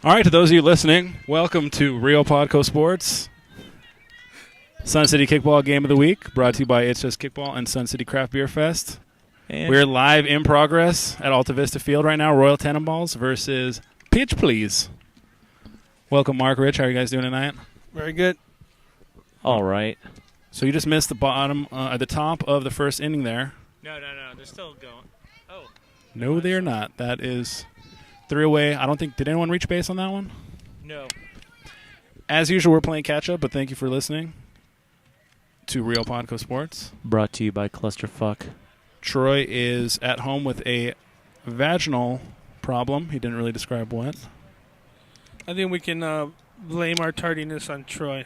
All right, to those of you listening, welcome to Real Podco Sports. Sun City Kickball Game of the Week, brought to you by It's Just Kickball and Sun City Craft Beer Fest. And We're live in progress at Alta Vista Field right now, Royal Tennenballs versus Pitch Please. Welcome, Mark, Rich. How are you guys doing tonight? Very good. all right. So you just missed the bottom, at the top of the first inning there. No, they're still going. Oh. No, they're not. That is 3 away. I don't think, did anyone reach base on that one? No. As usual, we're playing catch-up, but thank you for listening to Real Podco Sports. Brought to you by Clusterfuck. Troy is at home with a vaginal problem. He didn't really describe what. I think we can blame our tardiness on Troy.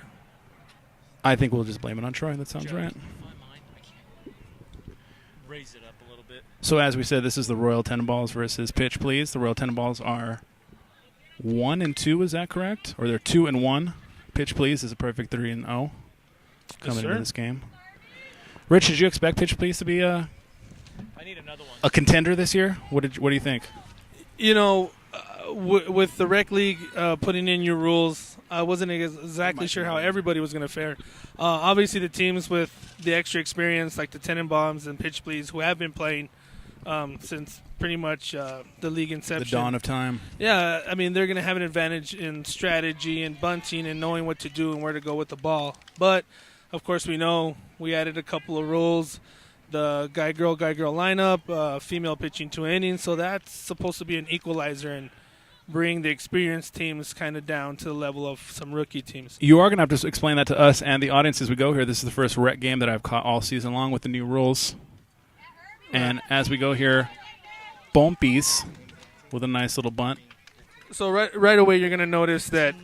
I think we'll just blame it on Troy. That sounds Joe, right. my mind, I can't raise it up a little bit. So as we said, this is the Royal Tennenballs versus Pitch Please. The Royal Tennenballs are 1-2, is that correct? Or they're 2-1. Pitch Please is a perfect 3-0 coming into this game. Rich, did you expect Pitch Please to be I need another one. a contender this year? What do you think? You know, with the rec league putting in new rules, I wasn't exactly sure how everybody was going to fare. Obviously, the teams with the extra experience, like the Tennenballs and Pitch Please, who have been playing since pretty much the league inception. The dawn of time. Yeah, I mean, they're going to have an advantage in strategy and bunting and knowing what to do and where to go with the ball. But, of course, we know we added a couple of rules. The guy-girl lineup, female pitching 2 innings. So that's supposed to be an equalizer and bring the experienced teams kind of down to the level of some rookie teams. You are going to have to explain that to us and the audience as we go here. This is the first rec game that I've caught all season long with the new rules. And as we go here, Bompies with a nice little bunt. So right away you're going to notice that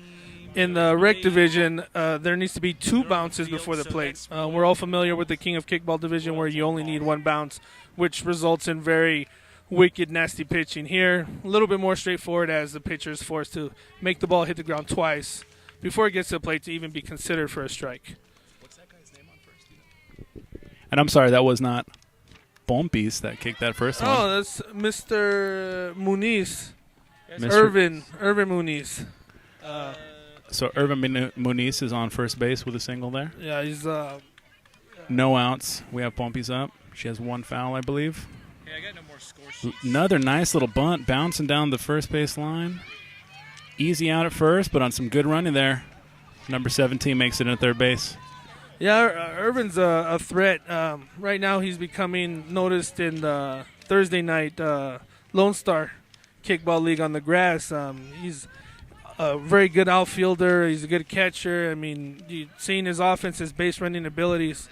in the rec division, there needs to be 2 bounces before the plate. We're all familiar with the King of Kickball division where you only need 1 bounce, which results in very wicked, nasty pitching. Here, a little bit more straightforward as the pitcher is forced to make the ball hit the ground twice before it gets to the plate to even be considered for a strike. What's that guy's name on first? And I'm sorry, that was not Bompies that kicked that first one. Oh, that's Mr. Muniz. Mr. Irvin Muniz. So Irvin Muniz is on first base with a single there. Yeah, he's No outs. We have Bompies up. She has 1 foul, I believe. Hey, I got no more score sheets. Another nice little bunt bouncing down the first base line. Easy out at first, but on some good running there. Number 17 makes it in third base. Yeah, Irvin's a threat. Right now he's becoming noticed in the Thursday night Lone Star Kickball League on the grass. He's a very good outfielder. He's a good catcher. I mean, you've seen his offense, his base running abilities.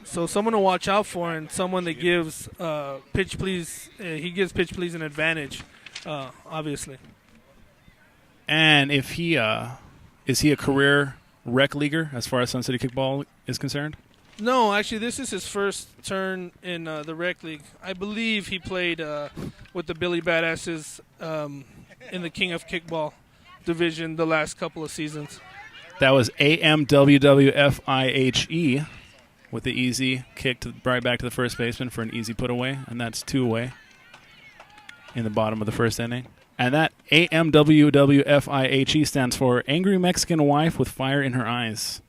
So someone to watch out for, and someone that gives Pitch Please. He gives Pitch Please an advantage, obviously. And if he is he a career rec leaguer as far as Sun City Kickball is concerned? No, actually, this is his first turn in the rec league. I believe he played with the Billy Badasses in the King of Kickball division the last couple of seasons. That was AMWWFIHE with the easy kick right back to the first baseman for an easy put away, and that's 2 away in the bottom of the first inning. And that AMWWFIHE stands for Angry Mexican Wife with Fire in Her Eyes.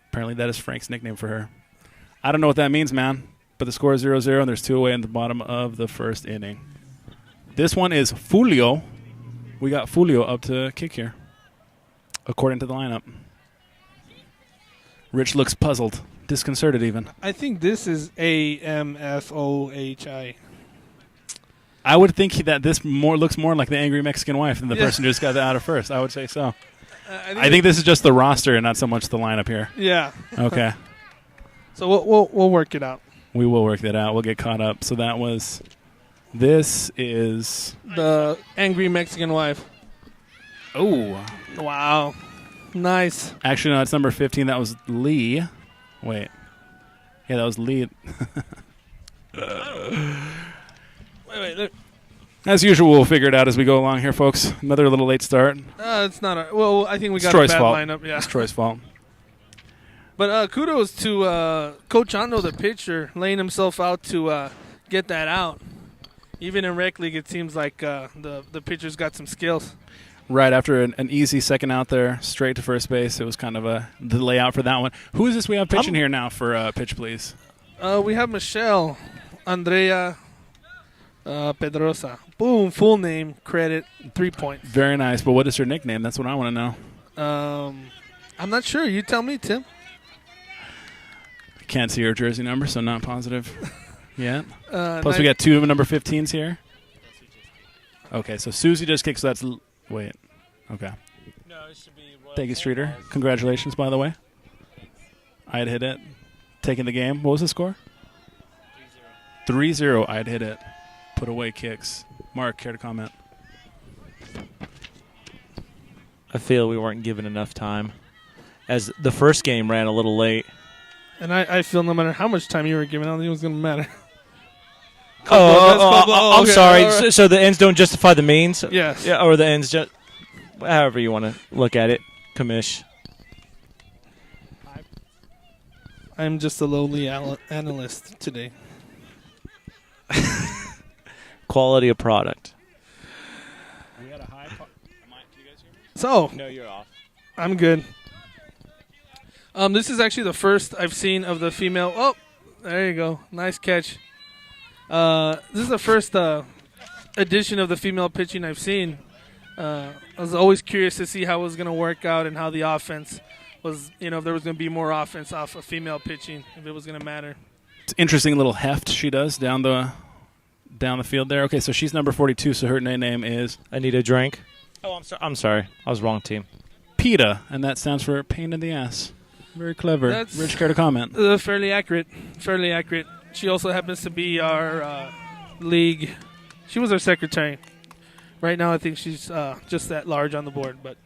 Apparently that is Frank's nickname for her. I don't know what that means, man, but the score is 0-0, and there's 2 away in the bottom of the first inning. This one is Fulio. We got Fulio up to kick here, according to the lineup. Rich looks puzzled, disconcerted even. I think this is AMFOHI. I would think that this looks more like the Angry Mexican Wife than the person who just got out of first. I would say so. I think this is just the roster and not so much the lineup here. Yeah. Okay. So we'll work it out. We will work that out. We'll get caught up. So this is the Angry Mexican Wife. Oh. Wow. Nice. Actually, no, it's number 15. That was Lee. Wait. Yeah, that was Lee. Wait. As usual, we'll figure it out as we go along here, folks. Another little late start. It's not I think we got Troy's a bad fault. lineup. Yeah. It's Troy's fault. But kudos to Coach Ando, the pitcher, laying himself out to get that out. Even in rec league, it seems like the pitcher's got some skills. Right after an easy second out there, straight to first base. It was kind of the layout for that one. Who is this we have pitching here now for pitch, please? We have Michelle Andrea Pedrosa. Boom, full name, credit, 3 points. Very nice. But what is her nickname? That's what I want to know. I'm not sure. You tell me, Tim. Can't see her jersey number, so not positive yet. Plus, we got two number 15s here. Okay, so Susie just kicked, so that's... Wait. Okay. No, it should be Thank you, Streeter. Congratulations, by the way. I had hit it. Taking the game. What was the score? 3-0. I had hit it. Put away kicks. Mark, care to comment? I feel we weren't given enough time, as the first game ran a little late. And I feel no matter how much time you were given, I don't think it was going to matter. I'm okay, sorry. right. So the ends don't justify the means? Yes. Yeah, or the ends just... However you want to look at it, commish. I'm just a lowly analyst today. Quality of product. We had a high... Can you guys hear me? So, No, you're off. I'm good. This is actually the first I've seen of the female. Oh, there you go. Nice catch. This is the first edition of the female pitching I've seen. I was always curious to see how it was going to work out and how the offense was, if there was going to be more offense off of female pitching, if it was going to matter. It's an interesting little heft she does down the field there. Okay, so she's number 42, so her name is... I need a drink. Oh, I'm sorry. I was wrong team. PETA, and that stands for pain in the ass. Very clever. That's- Rich, care to comment? Fairly accurate. Fairly accurate. She also happens to be our league. She was our secretary. Right now, I think she's just that large on the board. But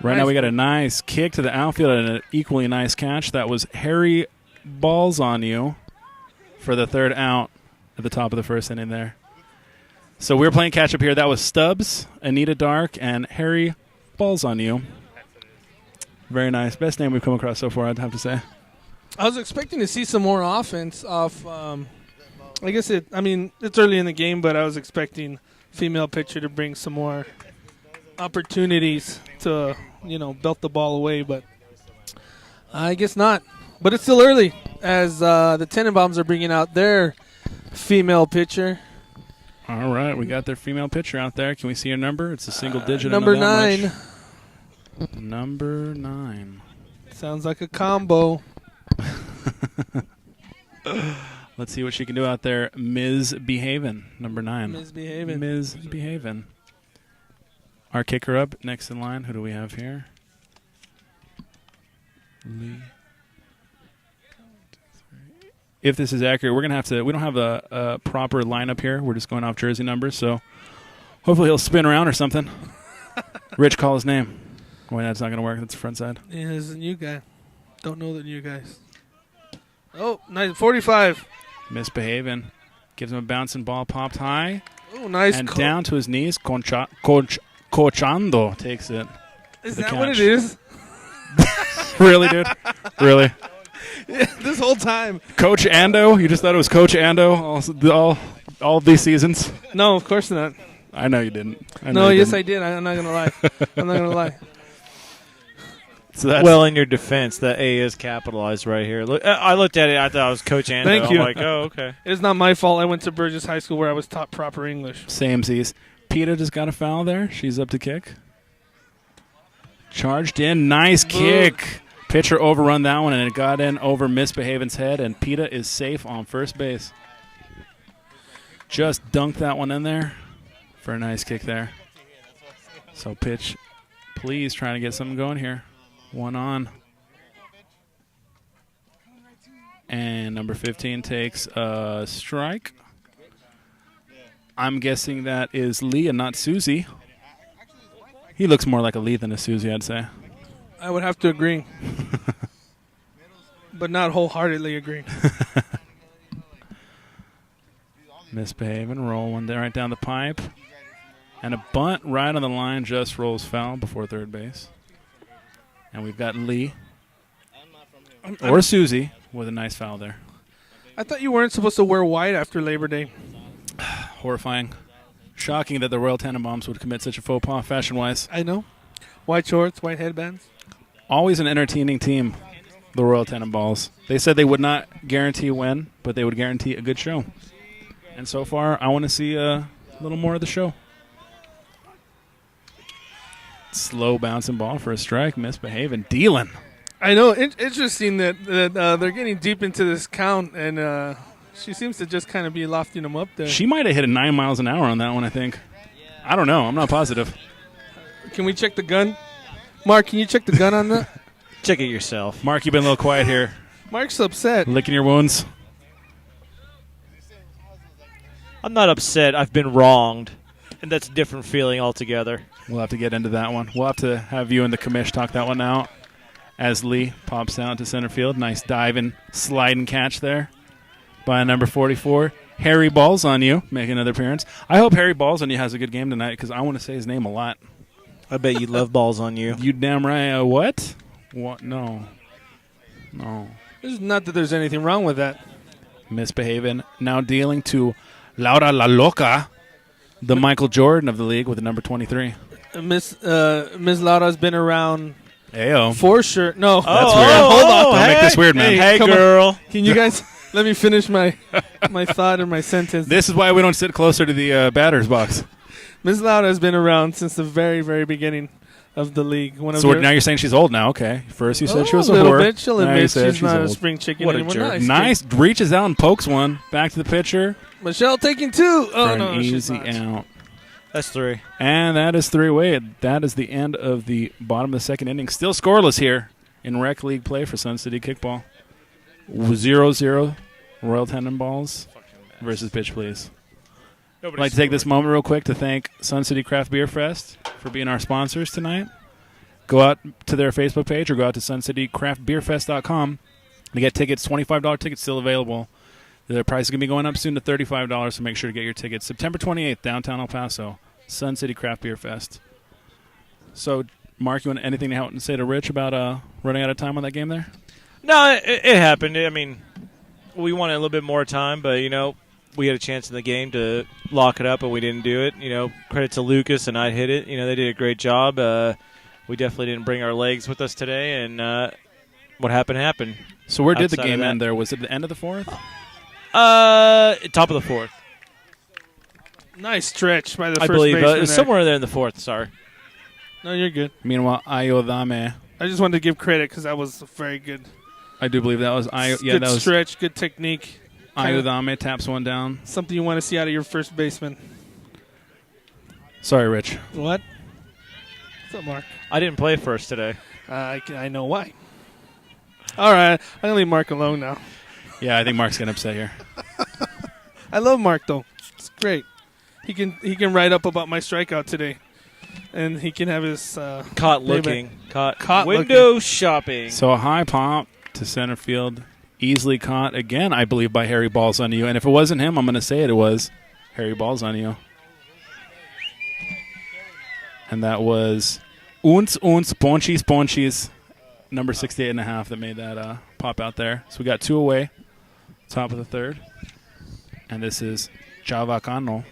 Right now, we got a nice kick to the outfield and an equally nice catch. That was Harry Balls on you for the third out at the top of the first inning there. So we were playing catch up here. That was Stubbs, Anita Dark, and Harry Balls on you. Very nice. Best name we've come across so far, I'd have to say. I was expecting to see some more offense off. I guess it's early in the game, but I was expecting female pitcher to bring some more opportunities to, belt the ball away, but I guess not. But it's still early, as the Tennenballs are bringing out their female pitcher. All right, we got their female pitcher out there. Can we see her number? It's a single digit. Number 9. Number 9. Sounds like a combo. Let's see what she can do out there. Ms. Behaven, number 9. Misbehaving. Ms. Behaven. Our kicker up next in line. Who do we have here? Lee. If this is accurate, we're going to have to... We don't have a proper lineup here. We're just going off jersey numbers, so hopefully he'll spin around or something. Rich, call his name. Wait, that's not going to work. That's the front side. Yeah, there's a new guy. Don't know the new guys. Oh, nice. 45. Misbehaving. Gives him a bouncing ball, popped high. Oh, nice. And down to his knees. Cochando takes it. Is the that what catch. it is? Really, dude? Really? Yeah, this whole time. Coach Ando? You just thought it was Coach Ando all of these seasons? No, of course not. I know you didn't. Yes, I did. I'm not going to lie. I'm not going to lie. So that's Well, in your defense, the A is capitalized right here. Look, I looked at it. I thought it was Coach Ando. Thank you. I'm like, oh, okay. It's not my fault. I went to Burgess High School where I was taught proper English. samesies. PETA just got a foul there. She's up to kick. Charged in. Nice kick. Pitcher overrun that one, and it got in over Misbehaven's head, and PETA is safe on first base. Just dunked that one in there for a nice kick there. So pitch, please, trying to get something going here. One on. And number 15 takes a strike. I'm guessing that is Lee and not Susie. He looks more like a Lee than a Susie, I'd say. I would have to agree. But not wholeheartedly agree. Misbehaving, roll one right down the pipe. And a bunt right on the line just rolls foul before third base. And we've got Lee or Susie with a nice foul there. I thought you weren't supposed to wear white after Labor Day. Horrifying. Shocking that the Royal Tennenballs would commit such a faux pas fashion-wise. I know. White shorts, white headbands. Always an entertaining team, the Royal Tennenballs. They said they would not guarantee a win, but they would guarantee a good show. And so far, I want to see a little more of the show. Slow bouncing ball for a strike, misbehaving, dealing. I know. Interesting that they're getting deep into this count, and she seems to just kind of be lofting them up there. She might have hit it 9 miles an hour on that one, I think. I don't know. I'm not positive. Can we check the gun? Mark, can you check the gun on that? Check it yourself. Mark, you've been a little quiet here. Mark's upset. Licking your wounds. I'm not upset. I've been wronged, and that's a different feeling altogether. We'll have to get into that one. We'll have to have you and the commish talk that one out as Lee pops out to center field. Nice diving, sliding catch there by number 44. Harry Balls on You, making another appearance. I hope Harry Balls on You has a good game tonight because I want to say his name a lot. I bet you love balls on you. You damn right. What? What? No. No. It's not that there's anything wrong with that. Misbehaving. Now dealing to Laura La Loca, the Michael Jordan of the league with the number 23. Miss Laura's been around Ayo. for sure. No, That's weird. Hold on. Don't make this weird, man. Hey, come on. girl. Can you guys let me finish my thought or my sentence? This is why we don't sit closer to the batter's box. Miss Laura has been around since the very, very beginning of the league. So now you're saying she's old now. Okay. First you said she was a little whore. bit. She'll Now you admit said she's not a old. spring chicken What a anymore. jerk. Nice. Reaches out and pokes one. Back to the pitcher. Michelle taking two. For Oh, an no, she's easy not. out. That's 3. And that is 3 away. That is the end of the bottom of the second inning. Still scoreless here in rec league play for Sun City Kickball. 0-0 Royal Tennenballs versus Pitch Please. I'd like to take this moment real quick to thank Sun City Craft Beer Fest for being our sponsors tonight. Go out to their Facebook page or go out to suncitycraftbeerfest.com to get tickets. $25 tickets still available. The price is going to be going up soon to $35, so make sure to get your tickets. September 28th, downtown El Paso, Sun City Craft Beer Fest. So, Mark, you want anything to say to Rich about running out of time on that game there? No, it happened. I mean, we wanted a little bit more time, but, we had a chance in the game to lock it up, and we didn't do it. Credit to Lucas and I hit it. They did a great job. We definitely didn't bring our legs with us today, and what happened. So where did the Outside game of that- end there? Was it the end of the fourth? Top of the 4th. Nice stretch by the I first believe baseman there. somewhere there in the 4th. Sorry. No, you're good. Meanwhile, Ayodame, I just wanted to give credit because that was very good. I do believe that was Good that was stretch, good technique. Ayodame taps one down. Something you want to see out of your first baseman. Sorry, Rich. What? What's up, Mark? I didn't play first today. I know why. All right, I'm going to leave Mark alone now. Yeah, I think Mark's getting upset here. I love Mark, though. It's great. He can write up about my strikeout today, and he can have his Caught maybe- looking. Caught window shopping. So a high pop to center field, easily caught again, I believe, by Harry Balls on You. And if it wasn't him, I'm going to say it was Harry Balls on You. And that was Ponchis, number 68.5 that made that pop out there. So we got 2 away, top of the 3rd. And this is Chavacano.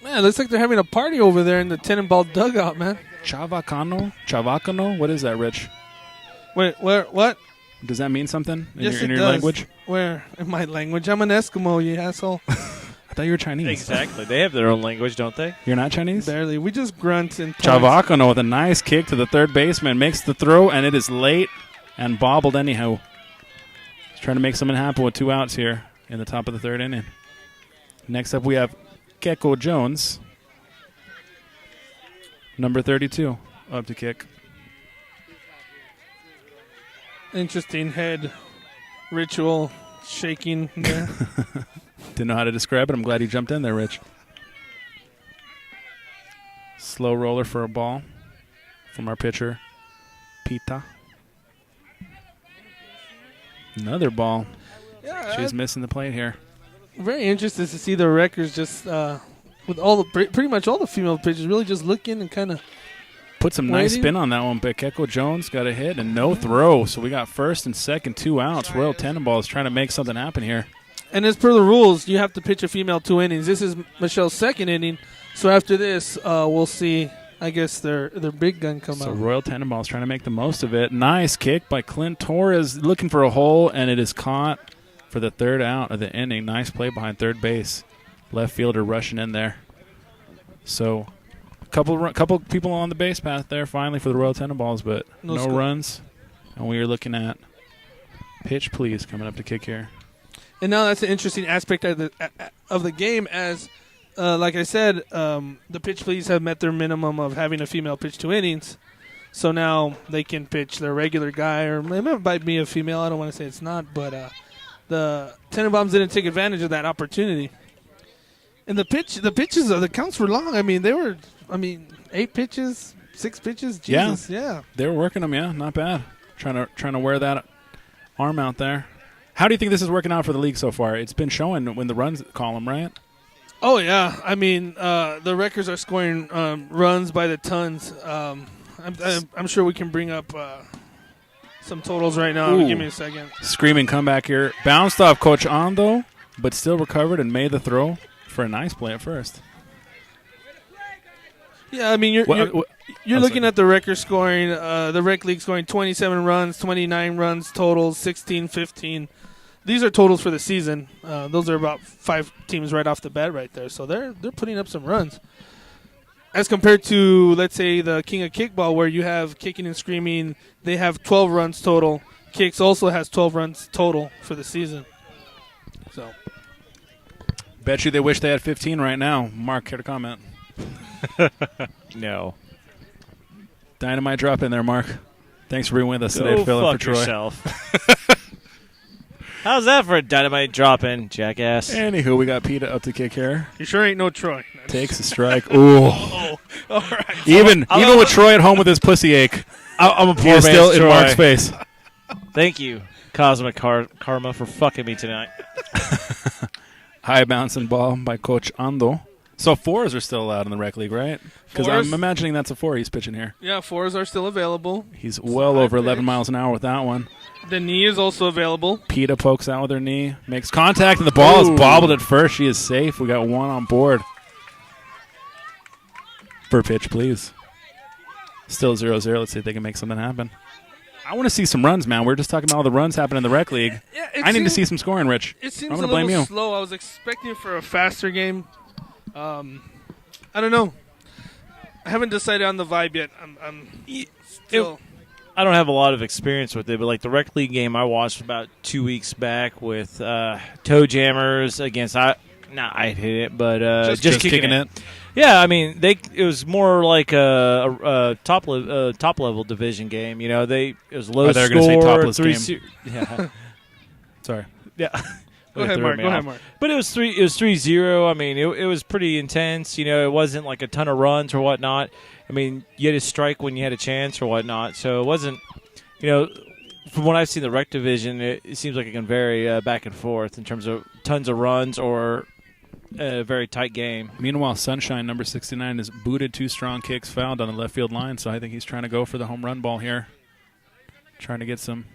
Man, it looks like they're having a party over there in the Tennenball dugout, man. Chavacano? What is that, Rich? Wait, what? Does that mean something in Yes, your it does. language? Where? In my language. I'm an Eskimo, you asshole. I thought you were Chinese. Exactly. They have their own language, don't they? You're not Chinese? Barely. We just grunt and point. Chavacano with a nice kick to the third baseman. Makes the throw, and it is late and bobbled anyhow. He's trying to make something happen with 2 outs here in the top of the 3rd inning. Next up, we have Keko Jones, number 32, up to kick. Interesting head ritual shaking there. Didn't know how to describe it. I'm glad you jumped in there, Rich. Slow roller for a ball from our pitcher, Pita. Another ball. Yeah, She's missing the plate here. very interested to see the records just with all the pretty much all the female pitchers really just looking and kind of Put some nice waiting. spin on that one, but Keko Jones got a hit and no throw. So we got first and second, 2 outs. Royal Tennenballs trying to make something happen here. And as per the rules, you have to pitch a female 2 innings. This is Michelle's second inning. So after this, we'll see, I guess, their big gun come So out. Royal Tennenballs trying to make the most of it. Nice kick by Clint Torres, looking for a hole, and it is caught for the third out of the inning. Nice play behind third base. Left fielder rushing in there. So a couple people on the base path there finally for the Royal Tennenballs, but no runs. And we are looking at pitch please coming up to kick here. And now that's an interesting aspect of the game as, like I said, the pitch please have met their minimum of having a female pitch 2 innings. So now they can pitch their regular guy, or it might be a female. I don't want to say it's not, but the Tennenbaums didn't take advantage of that opportunity. And the pitches, the counts were long. I mean, 8 pitches, 6 pitches. Jesus, yeah. They were working them, yeah, not bad. Trying to wear that arm out there. How do you think this is working out for the league so far? It's been showing when the runs column, right? Oh, yeah. I mean, the Wreckers are scoring runs by the tons. I'm sure we can bring up some totals right now. Ooh. Give me a second. Screaming comeback here. Bounced off Coach Ando, but still recovered and made the throw for a nice play at first. Yeah, I mean, you're looking at the Wreckers scoring, the Rec League scoring 27 runs, 29 runs totals, 16, 15. These are totals for the season. Those are about 5 teams right off the bat right there. So they're putting up some runs. As compared to, let's say, the King of Kickball, where you have Kicking and Screaming, they have 12 runs total. Kicks also has 12 runs total for the season. So, Bet you they wish they had 15 right now. Mark, care to comment? No. Dynamite drop in there, Mark. Thanks for being with us today, Go filling for fuck Troy. yourself. How's that for a dynamite drop in, jackass? Anywho, we got Peta up to kick here. you sure ain't no Troy. Takes a strike. Ooh. Oh, all right. Even with Troy at home with his pussy ache, I'm a he poor is still man's in Troy. Mark's face. Thank you, Cosmic Karma, for fucking me tonight. High bouncing ball by Coach Ando. So 4s are still allowed in the Rec League, right? Because I'm 4s? imagining that's a 4 he's pitching here. Yeah, 4s are still available. He's well over 11 miles an hour with that one. The knee is also available. Peta pokes out with her knee, makes contact, and the ball is bobbled at first. She is safe. We got one on board. For pitch, please. Still 0-0. Let's see if they can make something happen. I want to see some runs, man. We're just talking about all the runs happening in the Rec League. Yeah, I need to see some scoring, Rich. It seems I'm a gonna blame little you. slow. I was expecting for a faster game. I don't know. I haven't decided on the vibe yet. I'm still. I don't have a lot of experience with it, but like the Rec League game I watched about 2 weeks back with Toe Jammers against I hit it, but just kicking it. Yeah, I mean it was more like a top level division game. You know, it was low they're score. gonna say topless game. Yeah, Sorry. yeah. Go ahead, Mark. Go ahead, Mark. But it was 3-0. I mean, it was pretty intense. You know, it wasn't like a ton of runs or whatnot. I mean, you had to strike when you had a chance or whatnot. So it wasn't, you know, from what I've seen the Rec division, it seems like it can vary back and forth in terms of tons of runs or a very tight game. Meanwhile, Sunshine, number 69, is booted 2 strong kicks, fouled on the left field line. So I think he's trying to go for the home run ball here. Trying to get some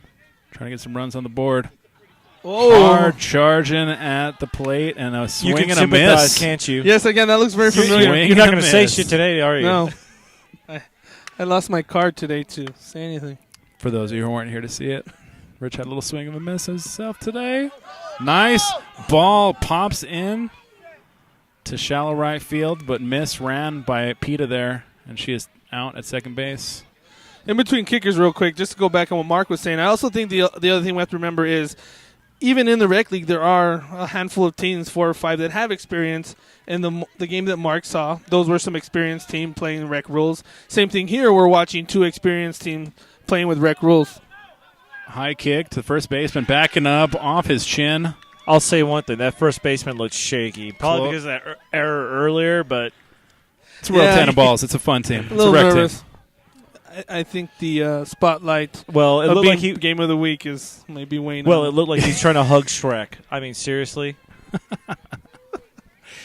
runs on the board. Oh, Hard charging at the plate and a swing You can and a sympathize, miss. can't you? yes. Again, that looks very familiar. Swing You're not and going a to say miss. shit today, are you? No, I lost my card today to say anything. For those of you who weren't here to see it, Rich had a little swing of a miss himself today. Nice ball pops in to shallow right field, but ran by Peta there, and she is out at second base. In between kickers, real quick, just to go back on what Mark was saying, I also think the other thing we have to remember is even in the Rec League, there are a handful of teams, 4 or 5, that have experience. In the game that Mark saw, those were some experienced team playing Rec rules. Same thing here. We're watching 2 experienced teams playing with Rec rules. High kick to the first baseman, backing up off his chin. I'll say one thing. That first baseman looked shaky. Probably Clo- because of that error earlier, but It's Royal Yeah, Tennenballs. It's a fun team. A It's a little rec team. nervous. I think the spotlight well, it of looked being like he game of the week is maybe weighing Well, on it looked like he's trying to hug Shrek. I mean, seriously.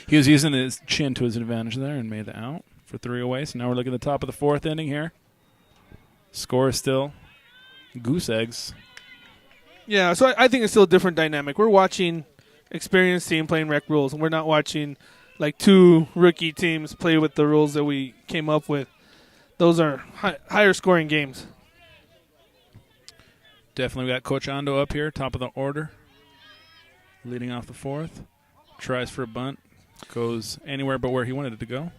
He was using his chin to his advantage there and made the out for 3 away. So now we're looking at the top of the 4th inning here. Score is still goose eggs. Yeah, so I think it's still a different dynamic. We're watching experienced team playing rec rules, and we're not watching like two rookie teams play with the rules that we came up with. Those are higher scoring games. Definitely got Coach Ando up here, top of the order. Leading off the fourth. Tries for a bunt. Goes anywhere but where he wanted it to go.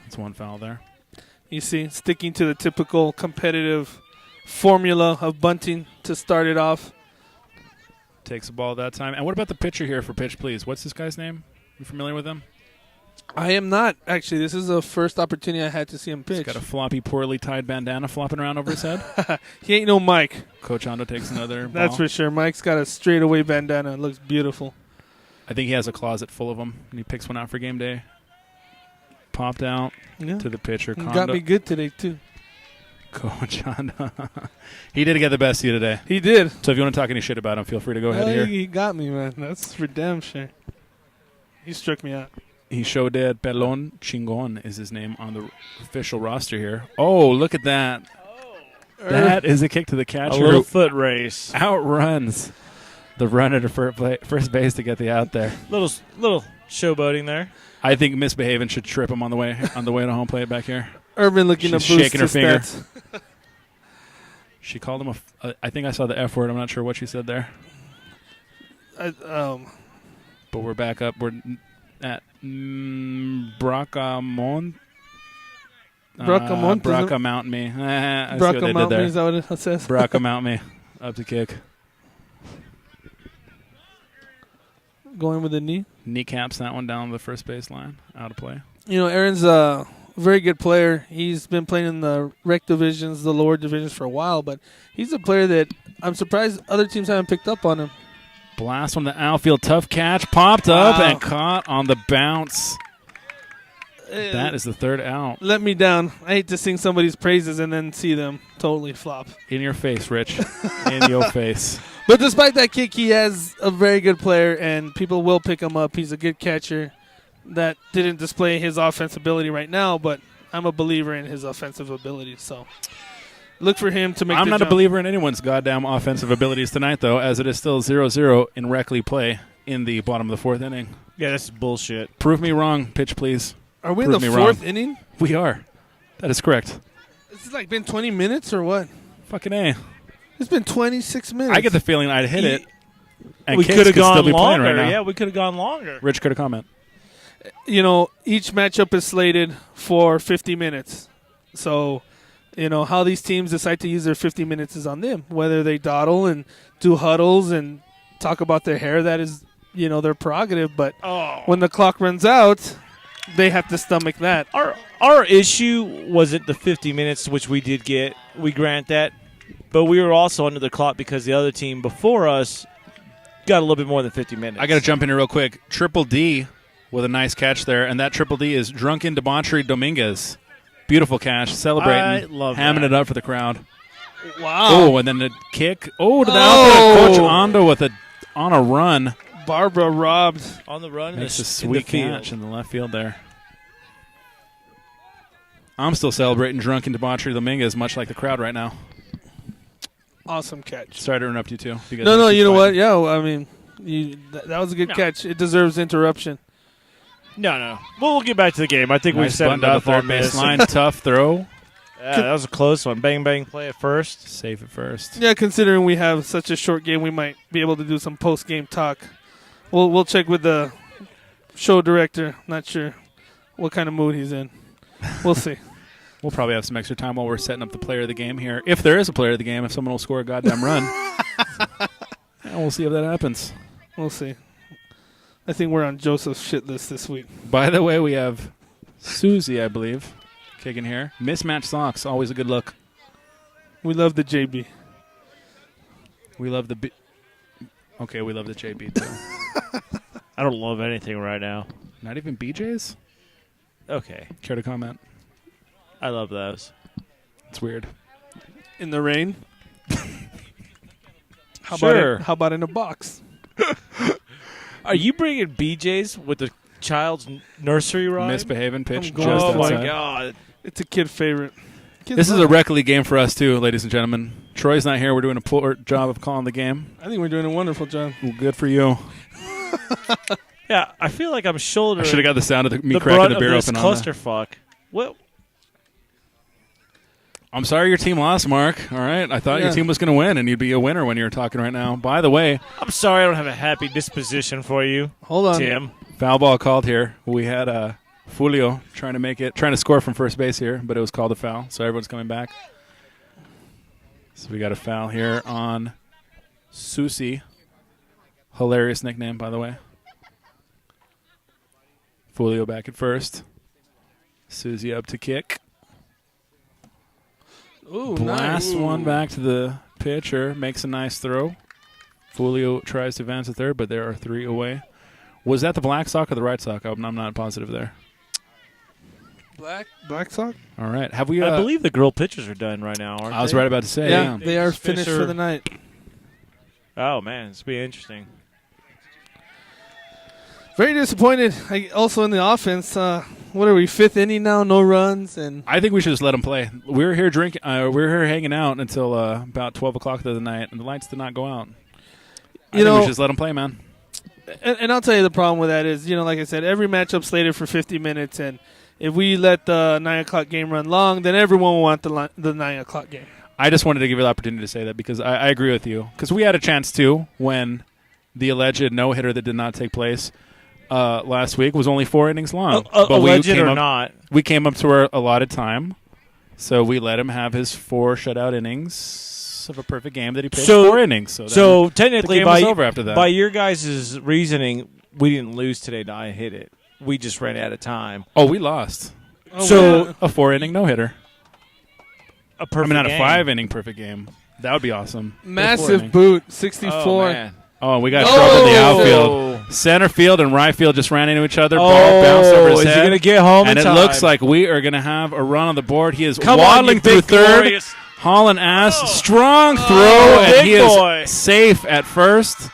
That's one foul there. You see, sticking to the typical competitive formula of bunting to start it off. Takes the ball that time. And what about the pitcher here for pitch, please? What's this guy's name? You familiar with him? I am not, actually. This is the first opportunity I had to see him pitch. He's got a floppy, poorly tied bandana flopping around over his head. He ain't no Mike. Coach Ando takes another ball. That's for sure. Mike's got a straightaway bandana. It looks beautiful. I think he has a closet full of them, and he picks one out for game day. Popped out to the pitcher. He got me good today, too. Coach Ando. He did get the best of you today. He did. So if you want to talk any shit about him, feel free to go ahead here. He got me, man. That's for damn sure. He struck me out. He showed it. Pelon Chingon is his name on the official roster here. Oh, look at that. That is a kick to the catcher. A little foot race. Outruns the runner to first base to get the out there. Little showboating there. I think misbehaving should trip him on the way to home plate back here. Urban looking She's to boost shaking her his finger. stats. She called him I think I saw the F word. I'm not sure what she said there. But we're back up. We're at Bracamont. Bracamont mount me. I see what they Braca did Mount there. is that what it says? Braca mount me. Up to kick. Going with the knee. Kneecaps that one down the first base line. Out of play. You know, Aaron's a very good player. He's been playing in the rec divisions, the lower divisions for a while, but he's a player that I'm surprised other teams haven't picked up on him. Blast from the outfield. Tough catch. Popped up and caught on the bounce. That is the third out. Let me down. I hate to sing somebody's praises and then see them totally flop. In your face, Rich. In your face. But despite that kick, he has a very good player, and people will pick him up. He's a good catcher that didn't display his offensive ability right now, but I'm a believer in his offensive ability. So look for him to make I'm the not jump. a believer in anyone's goddamn offensive abilities tonight, though, as it is still 0-0 in rec league play in the bottom of the fourth inning. Yeah, that's bullshit. Prove me wrong. Pitch, please. Are we in Prove the me fourth wrong. inning? We are. That is correct. This has like been 20 minutes or what? Fucking A. It's been 26 minutes. I get the feeling I'd hit it. And We Kicks could have still gone be playing longer. right now. Yeah, we could have gone longer. Rich could have comment. You know, each matchup is slated for 50 minutes. So, you know, how these teams decide to use their 50 minutes is on them. Whether they dawdle and do huddles and talk about their hair, that is, you know, their prerogative. But when the clock runs out, they have to stomach that. Our issue wasn't the 50 minutes, which we did get. We grant that. But we were also under the clock because the other team before us got a little bit more than 50 minutes. I got to jump in here real quick. Triple D with a nice catch there, and that Triple D is Drunken Debauchery Dominguez. Beautiful catch, celebrating, I love hamming that. it up for the crowd. Wow. Oh, and then the kick. Oh, to the outfield. Coach Ando with on a run. Barbara robbed. On the run. Makes a in the sweet field. catch in the left field there. I'm still celebrating Drunken Debauchery Dominguez, much like the crowd right now. Awesome catch. Sorry to interrupt you, too. No, you know what? Yeah, I mean, that was a good catch. It deserves interruption. No. We'll get back to the game. I think we've Nice set bunt it to the up third on base this. line. Tough throw. Yeah, that was a close one. Bang, bang, play at first. Safe at first. Yeah, considering we have such a short game, we might be able to do some post-game talk. We'll check with the show director. Not sure what kind of mood he's in. We'll see. We'll probably have some extra time while we're setting up the player of the game here. If there is a player of the game, if someone will score a goddamn run. And we'll see if that happens. We'll see. I think we're on Joseph's shit list this week. By the way, we have Susie, I believe, kicking here. Mismatched socks, always a good look. We love the JB. We love the Okay, we love the JB too. I don't love anything right now. Not even BJ's? Okay. Care to comment? I love those. It's weird. In the rain? How Sure. how about in a box? Are you bringing BJ's with the child's nursery ride? Misbehaving pitch I'm just going- Oh, my outside. God. It's a kid favorite. This is a rec league game for us, too, ladies and gentlemen. Troy's not here. We're doing a poor job of calling the game. I think we're doing a wonderful job. Well, good for you. Yeah, I feel like I'm shouldering. I should have got the sound of me the cracking brunt the beer of this open on that. clusterfuck. What? I'm sorry your team lost, Mark. All right? I thought your team was going to win, and you'd be a winner when you were talking right now. By the way, I'm sorry I don't have a happy disposition for you. Hold on. Tim. foul ball called here. We had Fulio trying to score from first base here, but it was called a foul, so everyone's coming back. So we got a foul here on Susie. Hilarious nickname, by the way. Fulio back at first. Susie up to kick. Ooh, Blast nice. one back to the pitcher. Makes a nice throw. Fulio tries to advance to third, but there are 3 away. Was that the black sock or the right sock? I'm not positive there. Black sock? All right. Have we? I believe the girl pitchers are done right now, aren't I was they? right about to say. Yeah, Yeah. they are finished for the night. Oh, man. This will be interesting. Very disappointed. Also in the offense, what are we, 5th inning now? No runs. And I think we should just let them play. We were here drinking. We were here hanging out until about 12 o'clock the other night, and the lights did not go out. I think we should just let them play, man. And I'll tell you the problem with that is, like I said, every matchup slated for 50 minutes, and if we let the 9 o'clock game run long, then everyone will want the 9 o'clock game. I just wanted to give you the opportunity to say that because I agree with you. Because we had a chance, too, when the alleged no-hitter that did not take place last week was only 4 innings long. But alleged or not. We came up to our allotted time, so we let him have his 4 shutout innings of a perfect game that he pitched 4 innings. So technically, the game was over after that. By your guys' reasoning, we didn't lose today to I hit it. We just ran out of time. Oh, we lost. So a 4-inning no-hitter. A perfect not game. a 5-inning perfect game. That would be awesome. Massive boot, 64. Oh, man. Oh, we got trouble in the outfield. Center field and right field just ran into each other. Ball bounced over his is head. he going to get home and in it time? looks like we are going to have a run on the board. He is Come waddling on, through you big, third. glorious. Hauling ass. Strong throw, and big he boy. is safe at first.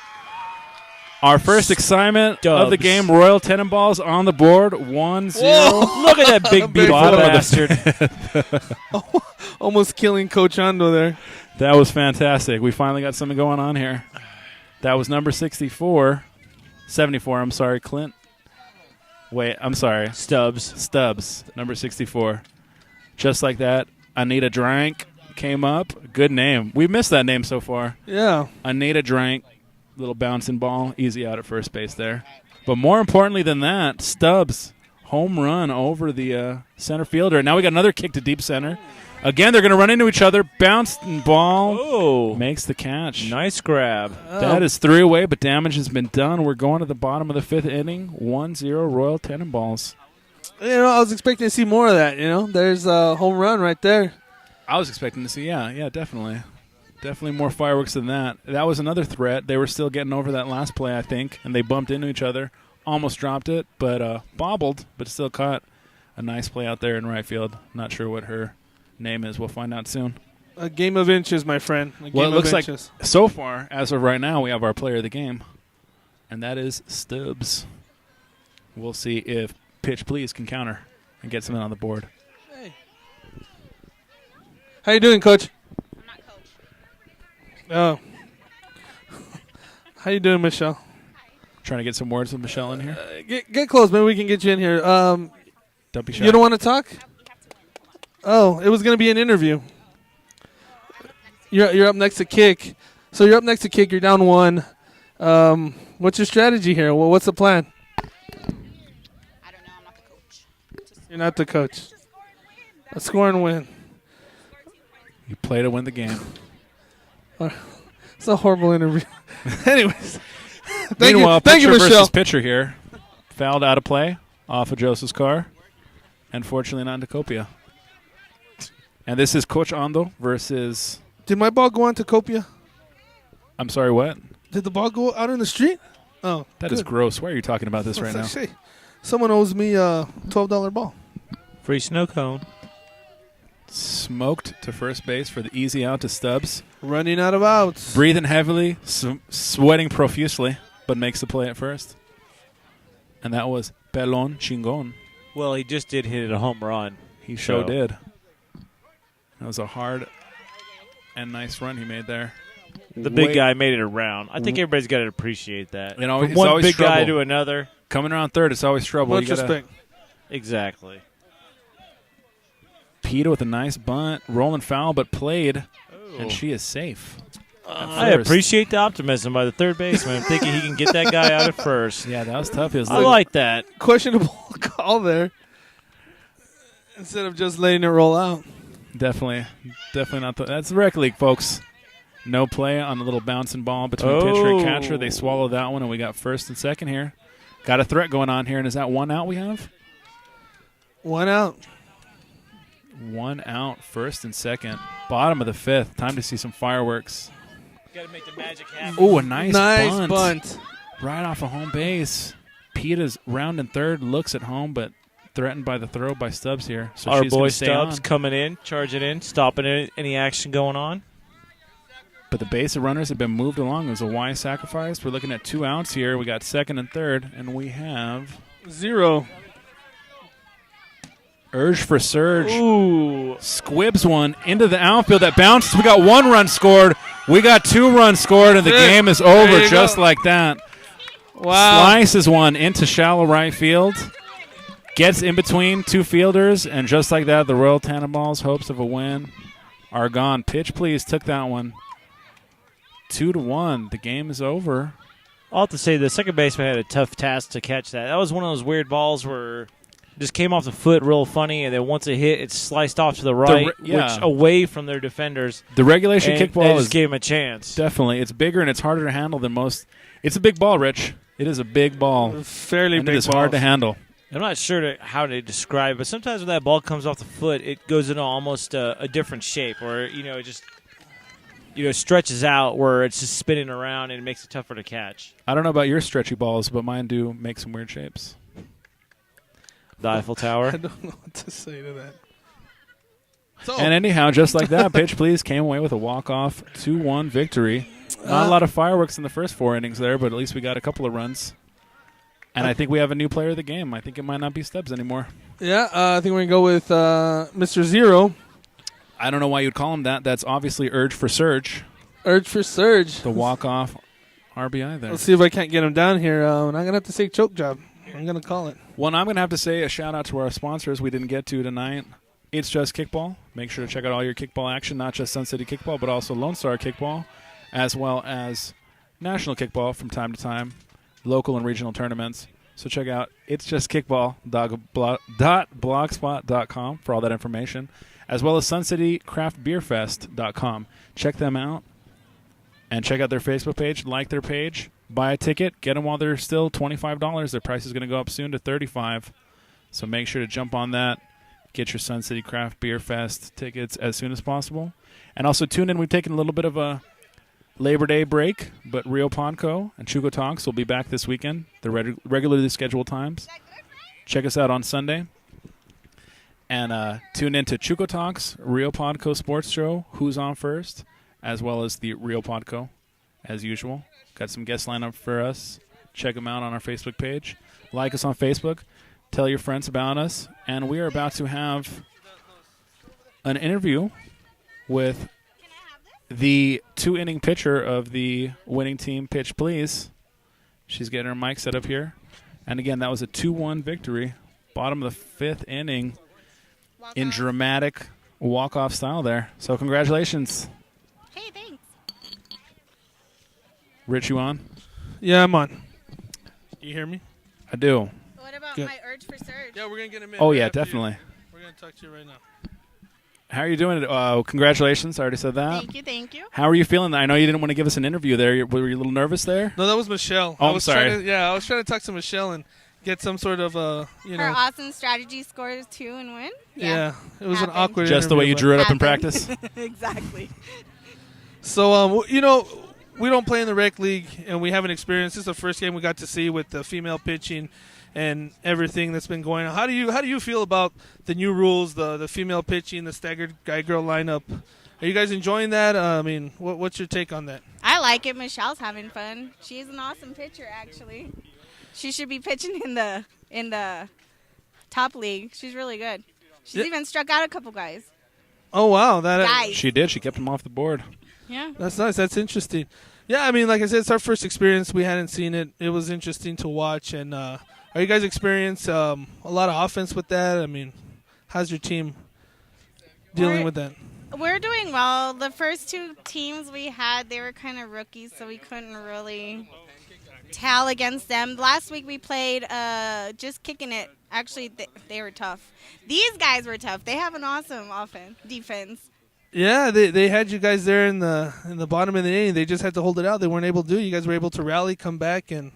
Our first excitement of the Dubs. game, Royal Tennenballs on the board, 1-0. Look at that big beat Bottom of the bastard. Almost killing Coach Ando there. That was fantastic. We finally got something going on here. That was number 74. 74, I'm sorry, Clint. Wait, I'm sorry. Stubbs, number 64. Just like that, Anita Drank came up. Good name. We missed that name so far. Yeah. Anita Drank, little bouncing ball, easy out at first base there. But more importantly than that, Stubbs, home run over the center fielder. Now we got another kick to deep center. Again, they're going to run into each other. Bounced ball makes the catch. Nice grab. That is 3 away, but damage has been done. We're going to the bottom of the 5th inning. 1-0 Royal Tennenballs. I was expecting to see more of that. There's a home run right there. I was expecting to see, yeah, definitely. Definitely more fireworks than that. That was another threat. They were still getting over that last play, I think, and they bumped into each other. Almost dropped it, but bobbled, but still caught a nice play out there in right field. Not sure what her name is. We'll find out soon. A game of inches, my friend. Well, it looks like so far, as of right now, we have our player of the game, and that is Stubbs. We'll see if Pitch Please can counter and get something on the board. Hey. How you doing, Coach? I'm not coach. Oh. How you doing, Michelle? Trying to get some words with Michelle in here. Get close, man. We can get you in here. Don't be shy. You don't want to talk? Oh, it was going to be an interview. You're up next to kick. So you're up next to kick. You're down 1. What's your strategy here? Well, what's the plan? I don't know. I'm not the coach. You're not the coach. A score and win. You play to win the game. It's a horrible interview. Anyways. Thank Meanwhile, you. Thank you, pitcher Michelle. versus pitcher here. Fouled out of play off of Joseph's car. Unfortunately, not into Copia. And this is Coach Ando versus... Did my ball go on to Copia? I'm sorry, what? Did the ball go out in the street? Oh, That is gross. Why are you talking about this right now? Hey, someone owes me a $12 ball. Free snow cone. Smoked to first base for the easy out to Stubbs. Running out of outs. Breathing heavily, sweating profusely, but makes the play at first. And that was Pelon Chingon. Well, he just did hit a home run. He sure So. did. That was a hard and nice run he made there. The big guy made it around. I think everybody's got to appreciate that. You know, From it's one always big guy trouble. to another. Coming around third, it's always trouble. Much You gotta- respect. Exactly. Peta with a nice bunt, rolling foul, but played, Oh. and she is safe. I appreciate the optimism by the third baseman, thinking he can get that guy out at first. Yeah, that was tough. He was I like that. Questionable call there. Instead of just letting it roll out. definitely not. That's the rec league, folks. No play on the little bouncing ball between pitcher and catcher. They swallowed that one, and we got first and second here. Got a threat going on here, and is that one out we have? 1 out. 1 out, first and second. Bottom of the fifth. Time to see some fireworks. Got to make the magic happen. Oh, a nice bunt. Right off of home base. Peta's rounding third, looks at home, but threatened by the throw by Stubbs here. So Our she's boy gonna stay Stubbs on. coming in, charging in, stopping any action going on. But the base of runners have been moved along. It was a wise sacrifice. We're looking at 2 outs here. We got second and third, and we have 0. urge for surge. Ooh. Squibs one into the outfield that bounced. We got 1 run scored. We got 2 runs scored, and the Good. game is There over you just go. like that. Wow. Slices one into shallow right field. Gets in between 2 fielders, and just like that, the Royal Tannenballs' hopes of a win are gone. Pitch, please. Took that one. 2-1. The game is over. I'll have to say the second baseman had a tough task to catch that. That was one of those weird balls where it just came off the foot real funny, and then once it hit, it sliced off to the right, yeah. which away from their defenders. The regulation And they kickball just is gave him a chance. definitely. It's bigger and it's harder to handle than most. It's a big ball, Rich. It is a big ball. Fairly And big it is hard to balls. handle. I'm not sure how to describe it, but sometimes when that ball comes off the foot, it goes into almost a different shape, or it just stretches out where it's just spinning around and it makes it tougher to catch. I don't know about your stretchy balls, but mine do make some weird shapes. The Eiffel Tower. I don't know what to say to that. So, And anyhow, just like that, Pitch Please came away with a walk-off 2-1 victory. Not a lot of fireworks in the first 4 innings there, but at least we got a couple of runs. And I think we have a new player of the game. I think it might not be Stubbs anymore. yeah, I think we're going to go with Mr. Zero. I don't know why you'd call him that. That's obviously urge for surge. Urge for Surge. The walk-off RBI there. Let's see if I can't get him down here. I'm going to have to say choke job. I'm going to call it. Well, I'm going to have to say a shout-out to our sponsors we didn't get to tonight. It's Just Kickball. Make sure to check out all your kickball action, not just Sun City Kickball, but also Lone Star Kickball, as well as National Kickball from time to time, local and regional tournaments. So check out itsjustkickball.blogspot.com for all that information, as well as suncitycraftbeerfest.com. Check them out and check out their Facebook page, like their page, buy a ticket, get them while they're still $25. Their price is going to go up soon to $35. So make sure to jump on that. Get your Sun City Craft Beer Fest tickets as soon as possible. And also tune in. We've taken a little bit of a Labor Day break, but Rio Ponco and Chuco Talks will be back this weekend. The regularly scheduled times. Check us out on Sunday. And tune in to Chuco Talks, Rio Podco Sports Show, Who's On First, as well as the Rio Podco, as usual. Got some guests lined up for us. Check them out on our Facebook page. Like us on Facebook. Tell your friends about us. And we are about to have an interview with the 2-inning pitcher of the winning team, Pitch Please. She's getting her mic set up here. And again, that was a 2-1 victory. Bottom of the 5th inning in dramatic walk-off style there. So congratulations. Hey, thanks. Rich, you on? Yeah, I'm on. You hear me? I do. What about Good. my urge for surge? Yeah, we're going to get him in. Oh, right yeah, after you. definitely. We're going to talk to you right now. How are you doing? Congratulations. I already said that. Thank you. How are you feeling? I know you didn't want to give us an interview there. Were you a little nervous there? No, that was Michelle. Oh, I I'm was sorry. I was trying to talk to Michelle and get some sort of, Her awesome strategy scores 2 and win. Yeah, it was an Happened. awkward Just the way you interview, drew it up in Happened. practice? Exactly. but- So, we don't play in the rec league, and we haven't experienced. This is the first game we got to see with the female pitching and everything that's been going on. How do you feel about the new rules, the female pitching, the staggered guy-girl lineup? Are you guys enjoying that? What's your take on that? I like it. Michelle's having fun. She's an awesome pitcher, actually. She should be pitching in the top league. She's really good. She's Yeah. even struck out a couple guys. Oh wow, Guys. She did. She kept him off the board. Yeah. That's nice. That's interesting. Yeah, I mean, like I said, it's our first experience. We hadn't seen it. It was interesting to watch. And are you guys experiencing a lot of offense with that? I mean, how's your team dealing with that? We're doing well. The first two teams we had, they were kind of rookies, so we couldn't really tell against them. Last week we played just kicking it. Actually, they were tough. These guys were tough. They have an awesome defense. Yeah, they had you guys there in the bottom of the inning. They just had to hold it out. They weren't able to do it. You guys were able to rally, come back, and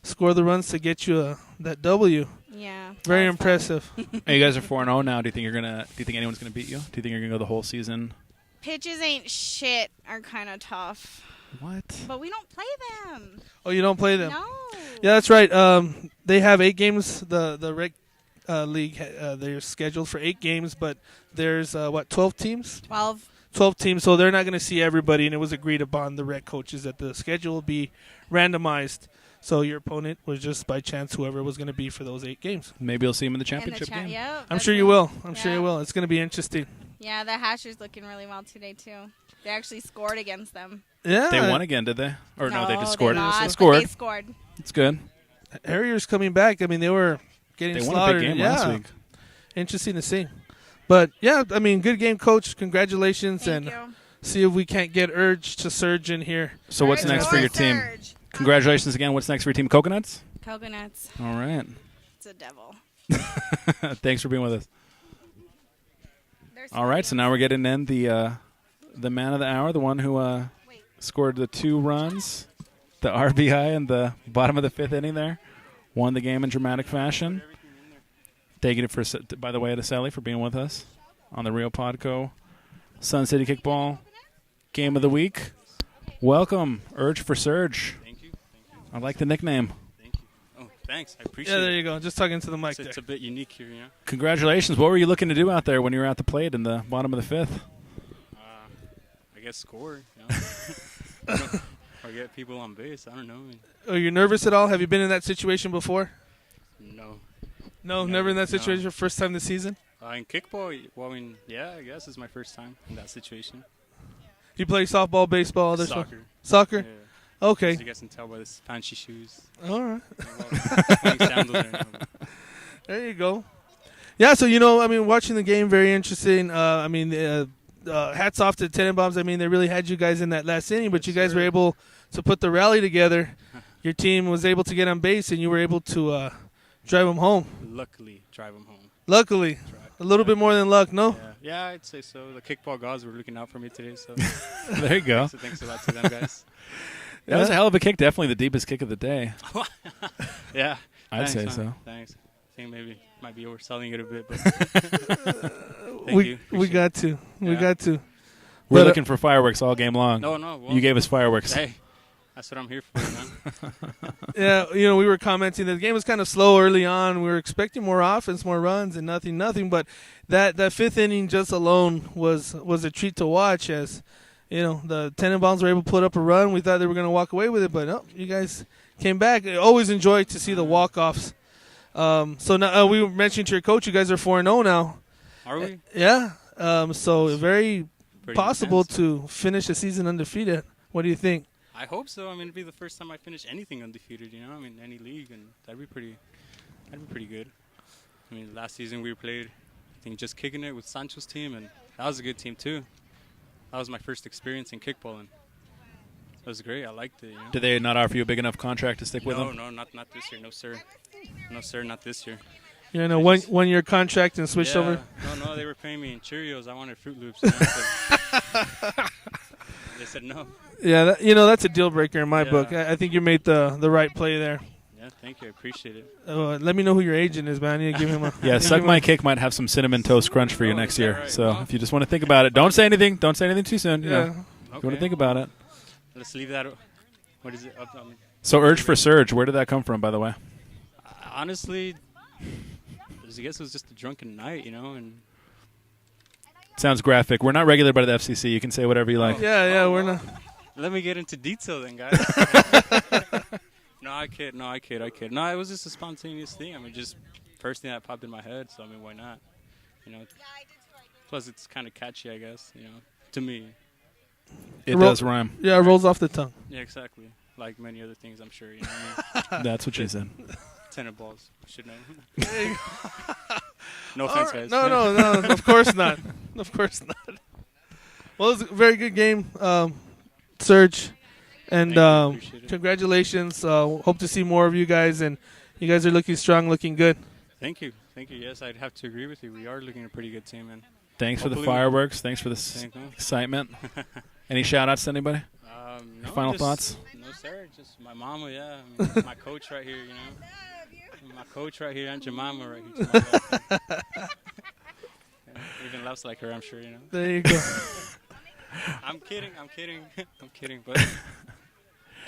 score the runs to get you that W. Yeah. Very impressive. Hey, you guys are 4-0 now. Do you think anyone's gonna beat you? Do you think you're gonna go the whole season? Pitches ain't shit are kind of tough. What? But we don't play them. Oh, you don't play them? No. Yeah, that's right. They have 8 games. The rec league, they're scheduled for 8 games, but there's 12 teams? 12 teams, so they're not going to see everybody, and it was agreed upon the rec coaches that the schedule will be randomized. So your opponent was just by chance whoever was going to be for those 8 games. Maybe you'll see him in the championship game. Yeah, I'm sure you will. I'm sure you will. It's going to be interesting. Yeah, the Hashers looking really well today too. They actually scored against them. Yeah, They won again, did they? Or no, they just scored. They lost, They scored. but they scored. It's good. Harriers coming back. I mean, they were getting They won slaughtered. a big game yeah. last week. Interesting to see. But yeah, I mean, good game, coach. Congratulations, Thank and you. see if we can't get Urge to surge in here. So what's Surge next or for your team? surge? Congratulations again. What's next for your team? Coconuts? Coconuts. All right. It's a devil. Thanks for being with us. There's All right, so now we're getting in the man of the hour, the one who scored the 2 runs, the RBI in the bottom of the 5th inning there, won the game in dramatic fashion. Taking it by the way to Sally for being with us on the Rio Podco Sun City Kickball Game of the Week. Welcome, Urge for Surge. Thank you. I like the nickname. Thank you. Oh, thanks. I appreciate Yeah, it. there you go. Just talking to the mic It's there. a bit unique here, you know. Congratulations. What were you looking to do out there when you were at the plate in the bottom of the 5th? I guess score, you know. Or get people on base. I don't know. Are you nervous at all? Have you been in that situation before? No. No, never in that situation. First time this season? In kickball, well, I mean, yeah, I guess it's my first time in that situation. You play softball, baseball, other stuff? Soccer. Soccer? Yeah. Okay. As you guys can tell by this fancy shoes. All right. Wearing sandals right now. There you go. Yeah, so, you know, I mean, watching the game, very interesting. I mean, hats off to Tennenballs. I mean, they really had you guys in that last inning, but you guys were able to put the rally together. Your team was able to get on base, and you were able to drive them home. Luckily, drive them home. Luckily. A little bit more than luck, no? Yeah, I'd say so. The kickball gods were looking out for me today, so There you go. so thanks a lot to them guys. That was a hell of a kick. Definitely the deepest kick of the day. Yeah, I'd thanks, say man. so. Thanks. I think maybe might be overselling it a bit, but thank you. We Appreciate got to. We Yeah. got to. We're But, looking for fireworks all game long. No, well, You gave us fireworks. Hey, that's what I'm here for, man. Yeah, you know, we were commenting that the game was kind of slow early on. We were expecting more offense, more runs, and nothing. But that 5th inning just alone was a treat to watch. As you know, the Tennenballs were able to put up a run. We thought they were going to walk away with it, but no, you guys came back. I always enjoy to see the walk-offs. So now we were mentioning to your coach, you guys are 4-0 now. Are we? Yeah. So very Pretty possible intense. to finish the season undefeated. What do you think? I hope so. I mean, it'd be the first time I finish anything undefeated. You know, I mean, any league, and that'd be pretty good. I mean, last season we played, I think, just kicking it with Sancho's team, and that was a good team too. That was my first experience in kickballing. It was great. I liked it. You know? Did they not offer you a big enough contract to stick with them? No, not this year. No, sir. No, sir, not this year. You're in a one-year contract and switched over? No, they were paying me in Cheerios. I wanted Fruit Loops. You know, they said no. Yeah, that's a deal breaker in my book. I think you made the right play there. Yeah, thank you. I appreciate it. Let me know who your agent is, man. You give him a Yeah, Suck My Kick might have some cinnamon toast crunch for you Oh, next is that year. right? So Well, if you just want to think about it, don't say anything. Don't say anything too soon. You know. Yeah. If you want to think about it. Let's leave that. What is it? So Urge for Surge, where did that come from, by the way? Honestly, I guess it was just a drunken night, you know, and Sounds graphic. We're not regulated by the FCC. You can say whatever you like. Yeah, we're not. let me get into detail then, guys. No, I kid. No, it was just a spontaneous thing. I mean, just first thing that popped in my head. So I mean, why not? You know. Plus, it's kind of catchy, I guess. To me. It does rhyme. Yeah, it rolls off the tongue. Yeah, exactly. Like many other things, I'm sure. What I mean? That's what she said. Tennenballs. Should know. No offense, guys. No. Of course not. Of course not. Well, it was a very good game, Serge. And Appreciate it. congratulations. Hope to see more of you guys. And you guys are looking strong, looking good. Thank you. Yes, I'd have to agree with you. We are looking at a pretty good team, man. Thanks for the Hopefully fireworks. Thanks for the Thank you. excitement. Any shout-outs to anybody? No, Final thoughts? No, sir. Just my mama, yeah. I mean, my coach right here, My coach right here and your mama right here. To my left. Yeah, even laughs like her, I'm sure, There you go. I'm kidding. But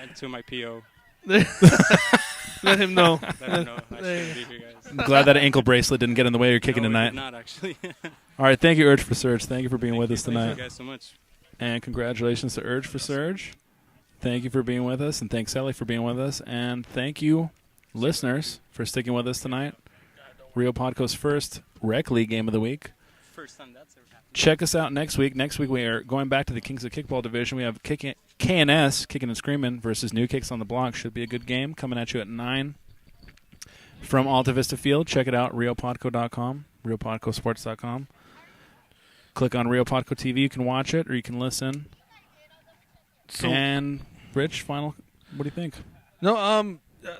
and to my PO. Let him know. Let him know. I shouldn't be here, guys. I'm glad that ankle bracelet didn't get in the way of your kicking No, it tonight. did not, actually. All right, thank you, Urge for Surge. Thank you for being with us Thank tonight. you guys so much. And congratulations to Urge for Surge. Thank you for being with us, and thanks, Ellie, for being with us. And thank you, listeners, for sticking with us tonight. Rio Podco's first Rec League game of the week. First time that's ever happened. Check us out next week. Next week we are going back to the Kings of Kickball division. We have KNS, Kicking and Screaming, versus New Kicks on the Block. Should be a good game. Coming at you at 9 from Alta Vista Field. Check it out, riopodco.com, riopodcosports.com. Click on Rio Podco TV. You can watch it or you can listen. And Rich, what do you think? No,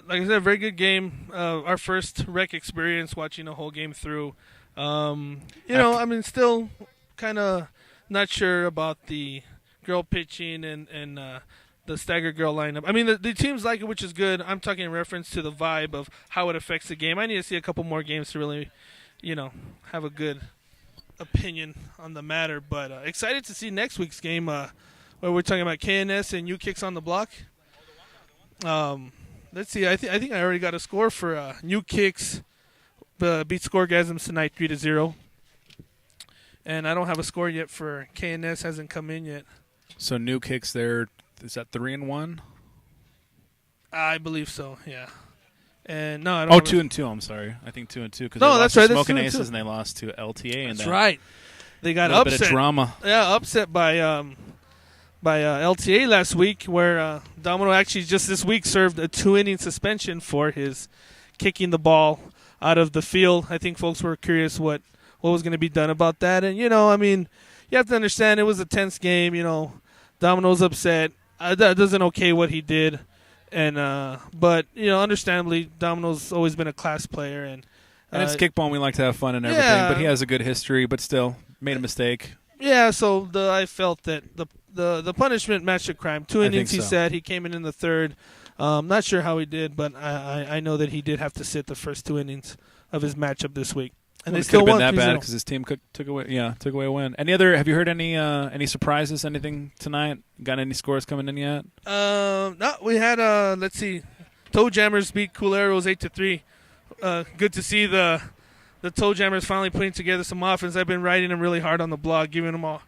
like I said, very good game. Our first rec experience, watching a whole game through. Still kind of not sure about the girl pitching and the stagger girl lineup. I mean, the teams like it, which is good. I'm talking in reference to the vibe of how it affects the game. I need to see a couple more games to really, have a good opinion on the matter. But excited to see next week's game where we're talking about KNS and U Kicks on the Block. Let's see. I think I already got a score for New Kicks. Beat Scoregasms tonight 3-0. And I don't have a score yet for KNS. Hasn't come in yet. So New Kicks there, is that 3-1? I believe so. Yeah. And no, I don't. 2-2. I'm sorry. I think 2-2 because No, they that's lost to right, that's Smoking 2-2. Aces and they lost to LTA. That's and right. They got a little upset. bit of drama. Yeah, upset by LTA last week, where Domino actually just this week served a 2-inning suspension for his kicking the ball out of the field. I think folks were curious what was going to be done about that. And, you have to understand it was a tense game. Domino's upset. That doesn't okay what he did. And but, understandably, Domino's always been a class player. And it's kickball and we like to have fun and everything. Yeah. But he has a good history, but still made a mistake. Yeah, so I felt that the punishment matched the crime. 2 innings, he said. He came in the third. Not sure how he did, but I know that he did have to sit the first 2 innings of his matchup this week. And they still could won have been that 3-0. bad because his team took away a win. Have you heard any surprises, anything tonight? Got any scores coming in yet? No, we had, let's see, Toe Jammers beat Culeros 8-3. Good to see the Toe Jammers finally putting together some offense. I've been writing them really hard on the blog, giving them a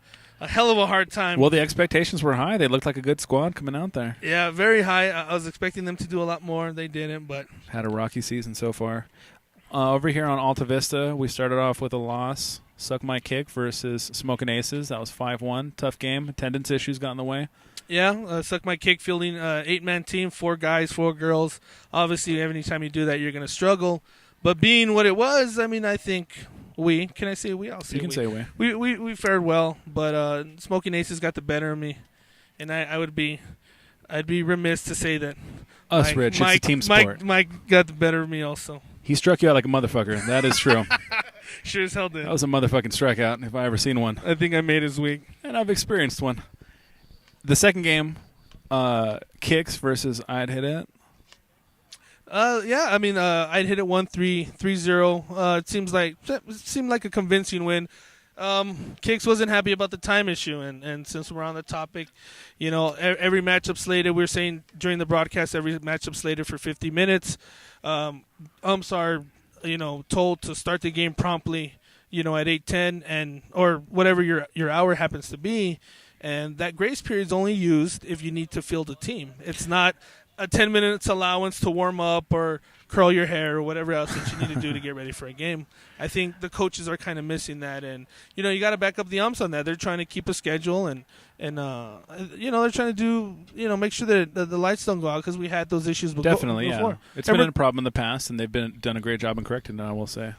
hell of a hard time. Well, the expectations were high. They looked like a good squad coming out there. Yeah, very high. I was expecting them to do a lot more. They didn't, but had a rocky season so far. Over here on Alta Vista, we started off with a loss. Suck My Kick versus Smoking Aces. That was 5-1. Tough game. Attendance issues got in the way. Yeah, Suck My Kick fielding 8-man team, 4 guys, 4 girls. Obviously, every time you do that, you're going to struggle. But being what it was, I mean, I think can I say we? I'll say you can we. say we. We fared well, but Smoking Aces got the better of me, and I'd be remiss to say that Us, Rich, it's a team sport. Mike got the better of me also. He struck you out like a motherfucker. That is true. Sure as hell did. That was a motherfucking strikeout if I ever seen one. I think I made his week. And I've experienced one. The second game, Kicks versus I'd Hit It. Yeah, I mean, I'd hit it 1-3, 3-0. It seemed like a convincing win. Kicks wasn't happy about the time issue, and since we're on the topic, every matchup slated. We were saying during the broadcast, every matchup slated for 50 minutes. Umps are, told to start the game promptly, at 8:10 or whatever your hour happens to be. And that grace period is only used if you need to field a team. It's not a 10 minutes allowance to warm up or curl your hair or whatever else that you need to do to get ready for a game. I think the coaches are kind of missing that, and you got to back up the umps on that. They're trying to keep a schedule, and they're trying to do make sure that the lights don't go out, because we had those issues before. Definitely, yeah. It's been a problem in the past, and they've done a great job in correcting it, I will say.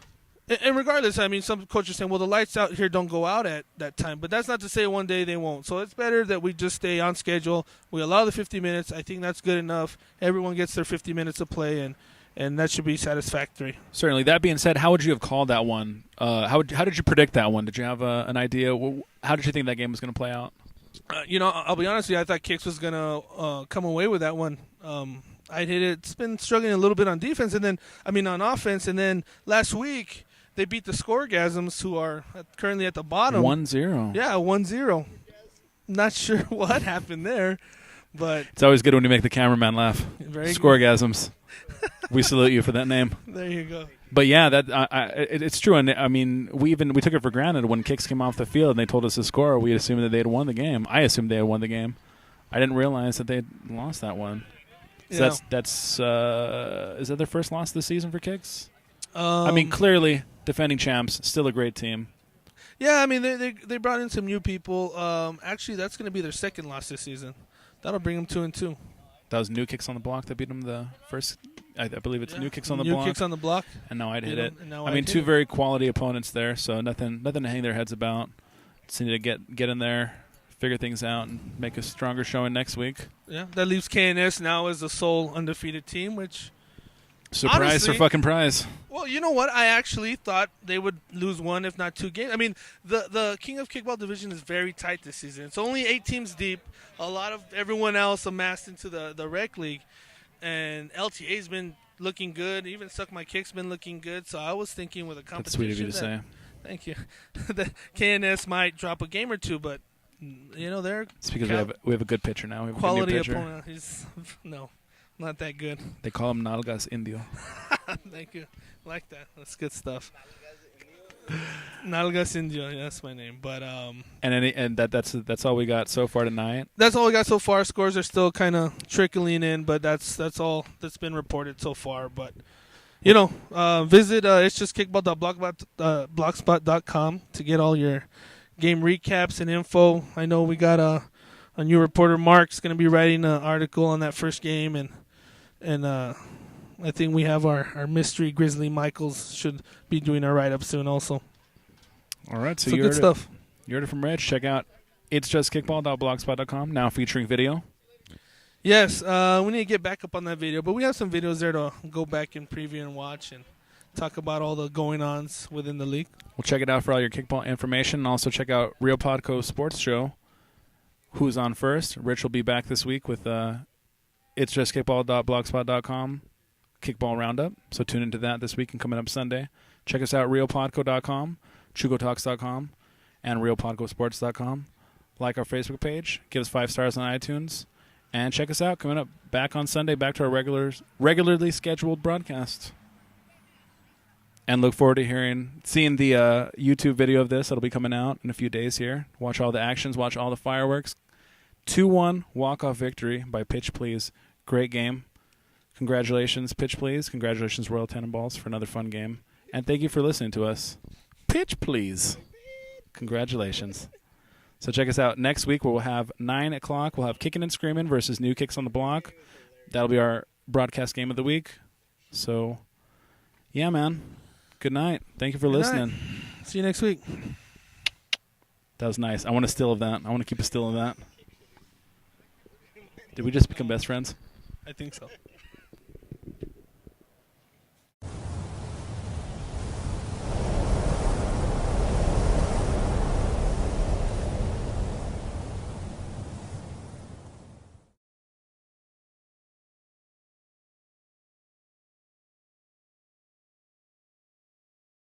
And regardless, I mean, some coaches are saying, well, the lights out here don't go out at that time. But that's not to say one day they won't. So it's better that we just stay on schedule. We allow the 50 minutes. I think that's good enough. Everyone gets their 50 minutes of play, and that should be satisfactory. Certainly. That being said, how would you have called that one? How did you predict that one? Did you have an idea? How did you think that game was going to play out? I'll be honest with you. I thought Kicks was going to come away with that one. I hit it. It's been struggling a little bit on defense, and then, on offense. And then last week, they beat the Scoregasms, who are currently at the bottom. 1-0. Yeah, 1-0. Not sure what happened there, but it's always good when you make the cameraman laugh. Very Scoregasms. We salute you for that name. There you go. But yeah, it's true, and I mean, we took it for granted when Kicks came off the field and they told us the score. We assumed that they had won the game. I assumed they had won the game. I didn't realize that they had lost that one. So that's is that their first loss this season for Kicks? Clearly defending champs, still a great team. Yeah, they brought in some new people. Actually, that's going to be their second loss this season. That'll bring them 2-2. That was New Kicks on the Block that beat them the first. I believe it's New Kicks on the Block. New Kicks on the Block. And now I'd hit it. Two very quality opponents there, so nothing to hang their heads about. Just need to get in there, figure things out, and make a stronger showing next week. Yeah, that leaves KNS now as the sole undefeated team, which surprise honestly, for fucking prize. Well, you know what? I actually thought they would lose one, if not two games. The King of Kickball division is very tight this season. It's only 8 teams deep. A lot of everyone else amassed into the rec league, and LTA's been looking good. Even Suck My Kick's been looking good. So I was thinking with a competition. That's sweet of you to say. Thank you. That KNS might drop a game or two, but they're. It's because we have a good pitcher now. We have quality a good new pitcher. opponent. He's not that good. They call him Nalgas Indio. Thank you. I like that. That's good stuff. Nalgas Indio, that's my name. But and that's all we got so far tonight. That's all we got so far. Scores are still kind of trickling in, but that's all that's been reported so far. But visit it's just kickball.blogspot.com to get all your game recaps and info. I know we got a new reporter, Mark's going to be writing an article on that first game, and I think we have our mystery Grizzly Michaels should be doing our write-up soon also. All right, so you good stuff. You heard it from Reg. Check out itsjustkickball.blogspot.com, now featuring video. Yes, we need to get back up on that video, but we have some videos there to go back and preview and watch and talk about all the going-ons within the league. We'll check it out for all your kickball information, and also check out Real Podco Sports Show. Who's on first? Rich will be back this week with itsjustkickball.blogspot.com kickball roundup. So tune into that this week and coming up Sunday. Check us out, realpodco.com, chugotalks.com, and realpodcosports.com. Like our Facebook page. Give us 5 stars on iTunes. And check us out coming up back on Sunday, back to our regularly scheduled broadcast. And look forward to seeing the YouTube video of this. That'll be coming out in a few days here. Watch all the actions. Watch all the fireworks. 2-1 walk-off victory by Pitch Please. Great game. Congratulations, Pitch Please. Congratulations, Royal Tennenballs, for another fun game. And thank you for listening to us. Pitch Please. Congratulations. So check us out next week where we'll have 9 o'clock. We'll have Kicking and Screaming versus New Kicks on the Block. That'll be our broadcast game of the week. So, yeah, man. Good night. Thank you for listening. Night. See you next week. That was nice. I want a still of that. I want to keep a still of that. Did we just become best friends? I think so.